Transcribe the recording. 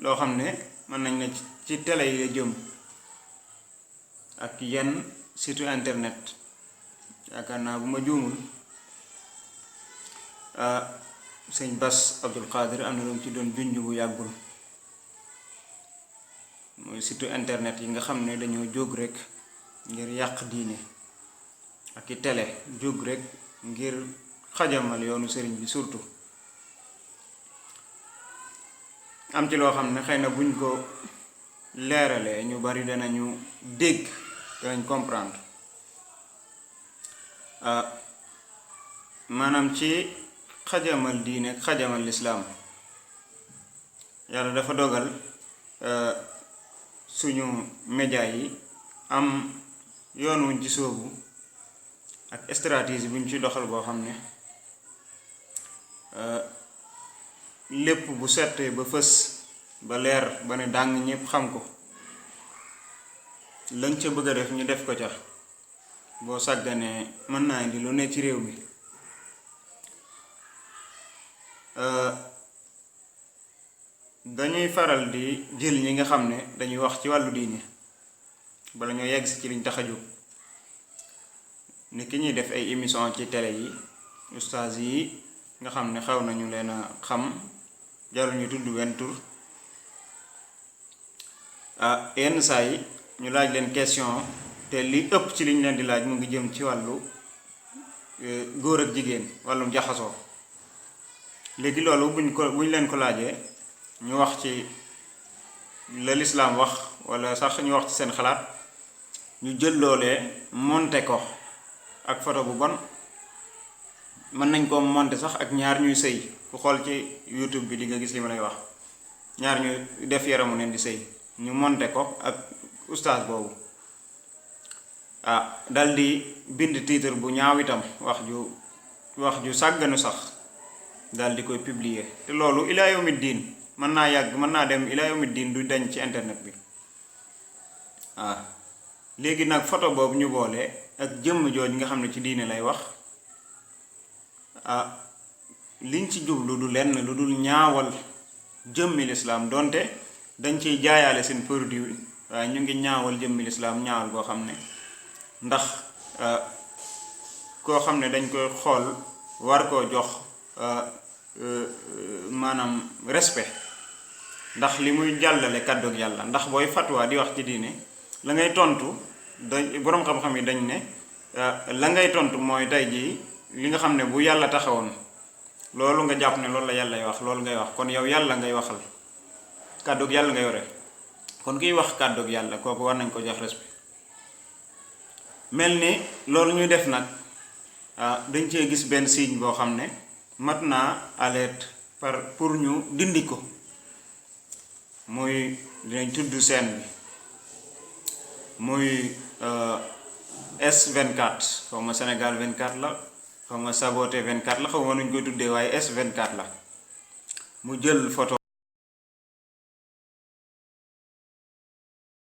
loo xam ne mën nañ ne ci télé yi la jëm ak yenn site internet yaakaar naa bu ma juumul sëñ Bass Abdul Qadir am na lu mu ci doon junj bu yàggul mooy site internet yi nga xam ne dañoo jóg rek ngir yàq diine ak i télé jóg rek ngir xajamal yoonu sëriñ bi surtout am ci loo xam ne xëy na buñ ko leeralee ñu bari danañu dégg danañ comprendre maanaam ci xajamal diine xajamal lislaam yàlla dafa dogal suñu média yi am yoon wuñ ci sóobu ak stratégie buñ ci doxal boo xam ne lépp bu settee ba fës ba leer ba ne dàng ñépp xam ko lañ ca bëgg a def ñu def ko ca boo sàgganee mën naa indi lu ne ci réew mi dañuy faral di jël ñi nga xam ne dañuy wax ci wàllu diine bala ñoo yegg si ci liñ tax a jóg ni ki ñuy def ay émission ci télé yi ustaas yi nga xam ne xaw nañu leen a xam jarul ñu tudd wenn tur yenn saa yi ñu laaj leen question te li ëpp ci liñ leen di laaj mu ngi jëm ci wàllu góor ak jigéen wàllum jaxasoo léegi loolu buñ leen ko laajee ñu wax ci la lislaam wax wala sax ñu wax ci seen xalaat ñu jël loolee monte ko ak photo bu bon mën nañ koo monte sax ak ñaar ñuy sëy ku xool ci YouTube bi di nga gis li ma lay wax ñaar ñuy def yaramu neen di sëy ñu monte ko ak ustaas boobu dal di bind titre bu ñaaw itam wax ju sàgganu sax dal di koy publier te loolu ilaa yawmi diin mën naa yàgg mën naa dem ilaa yawmi diin du dañ ci internet bi léegi nag photo boobu ñu boole ak jëmm jooj nga xam ne ci diine lay wax liñ ci jublu du lenn lu dul ñaawal jëmmi lislaam donte dañ ciy jaayaale seen produit waaye ñu ngi ñaawal jëmmi lislaam ñaawal boo xam ne ndax koo xam ne dañ koy xool war koo jox maanaam respect ndax li muy jàllale kàddug yàlla ndax booy fatwa di wax ci diine la ngay tontu dañ boroom xam-xam yi dañ ne la ngay tontu mooy tey jii li nga xam ne bu yàlla taxawoon loolu nga jàpp ne loolu la yàllay wax loolu ngay wax kon yow yàlla ngay waxal kàddug yàlla nga yore kon kiy wax kàddug yàlla kooku war nañ ko jox respect mel ni loolu ñuy def nag dañ cee gis benn signe boo xam ne mat naa alerte pour ñu dindi ko muy dinañ tudd scène bi muy S24 xaw ma Sénégal 24 la xaw ma Saboté 24 la xaw ma nuñ koy tuddee waaye S24 la mu jël photo